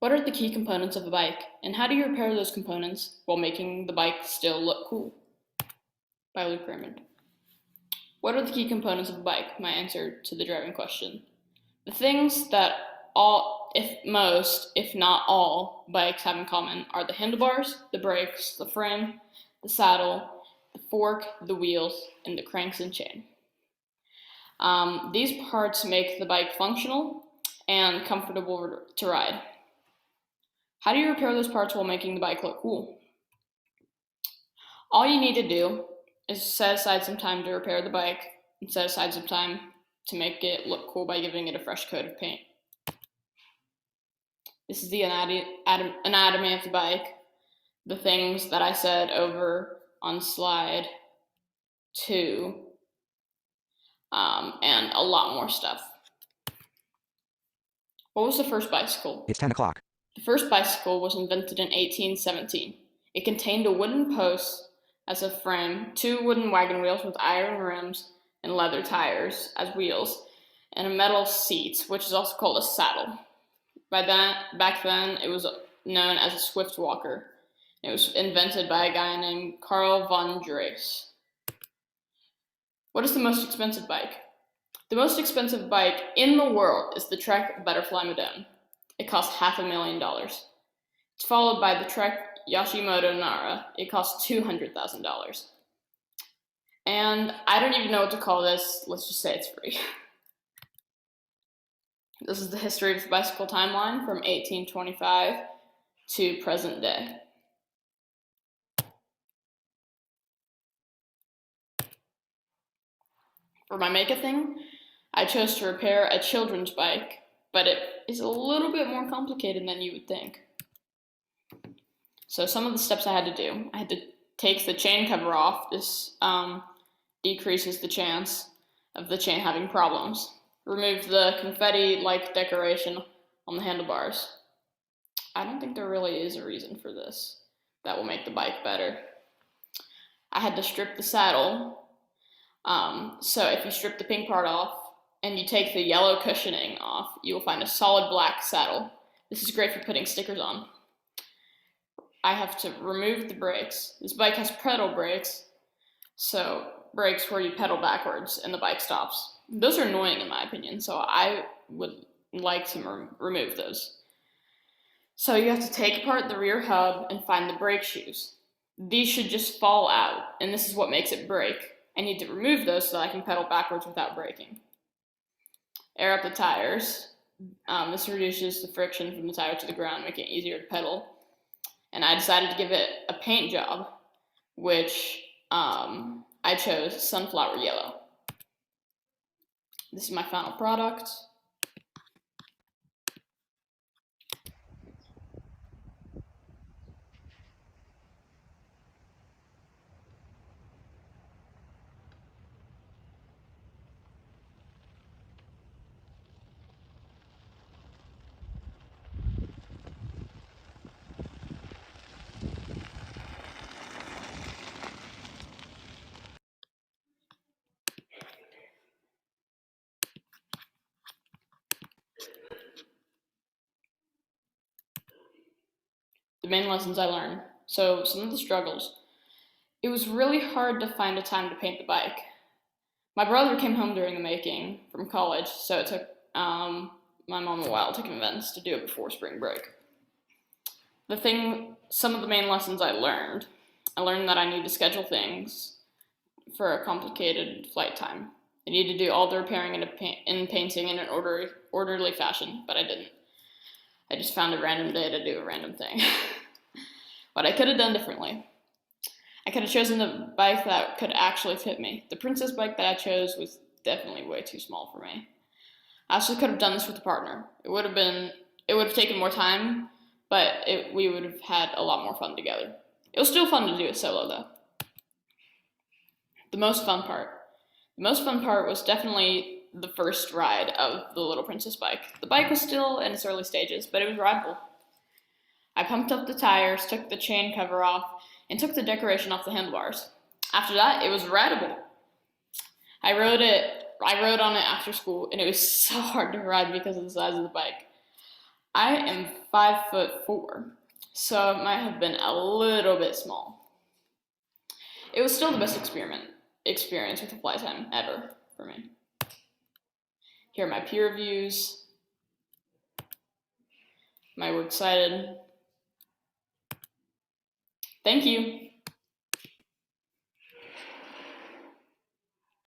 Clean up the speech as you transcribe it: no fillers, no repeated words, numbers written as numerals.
What are the key components of a bike, and how do you repair those components while making the bike still look cool? By Luke Raymond. What are the key components of a bike? My answer to the driving question. The things that all, if not all, bikes have in common are the handlebars, the brakes, the frame, the saddle, the fork, the wheels, and the cranks and chain. These parts make the bike functional and comfortable to ride. How do you repair those parts while making the bike look cool? All you need to do is set aside some time to repair the bike and set aside some time to make it look cool by giving it a fresh coat of paint. This is the anatomy of the bike, the things that I said over on slide 2, and a lot more stuff. What was the first bicycle? It's 10 o'clock. The first bicycle was invented in 1817. It contained a wooden post as a frame, 2 wooden wagon wheels with iron rims and leather tires as wheels, and a metal seat, which is also called a saddle. Back then, it was known as a swift walker. It was invented by a guy named Carl von Drais. What is the most expensive bike? The most expensive bike in the world is the Trek Butterfly Moderne. It costs $500,000. It's followed by the Trek Yoshimoto Nara. It costs $200,000. And I don't even know what to call this. Let's just say it's free. This is the history of the bicycle timeline from 1825 to present day. For my make a thing, I chose to repair a children's bike, but it is a little bit more complicated than you would think. So some of the steps I had to do, I had to take the chain cover off. This decreases the chance of the chain having problems. Remove the confetti-like decoration on the handlebars. I don't think there really is a reason for this that will make the bike better. I had to strip the saddle. So if you strip the pink part off and you take the yellow cushioning off, you will find a solid black saddle. This is great for putting stickers on. I have to remove the brakes. This bike has pedal brakes, so brakes where you pedal backwards and the bike stops. Those are annoying in my opinion, so I would like to remove those. So you have to take apart the rear hub and find the brake shoes. These should just fall out, and this is what makes it brake. I need to remove those so that I can pedal backwards without braking. Air up the tires. This reduces the friction from the tire to the ground, making it easier to pedal. And I decided to give it a paint job, which I chose sunflower yellow. This is my final product. The main lessons I learned. So some of the struggles. It was really hard to find a time to paint the bike. My brother came home during the making from college, so it took my mom a while to convince to do it before spring break. Some of the main lessons I learned that I need to schedule things for a complicated flight time. I need to do all the repairing and painting in an orderly fashion, but I didn't. I just found a random day to do a random thing. What I could have done differently. I could have chosen the bike that could actually fit me. The princess bike that I chose was definitely way too small for me. I also could have done this with a partner. It would have taken more time, but we would have had a lot more fun together. It was still fun to do it solo though. The most fun part was definitely the first ride of the little princess bike. The bike was still in its early stages, but it was rideable. I pumped up the tires, took the chain cover off, and took the decoration off the handlebars. After that, it was rideable. I rode on it after school, and it was so hard to ride because of the size of the bike. I am 5'4", so it might have been a little bit small. It was still the best experience with a flight time ever for me. Here are my peer reviews, my works cited. Thank you.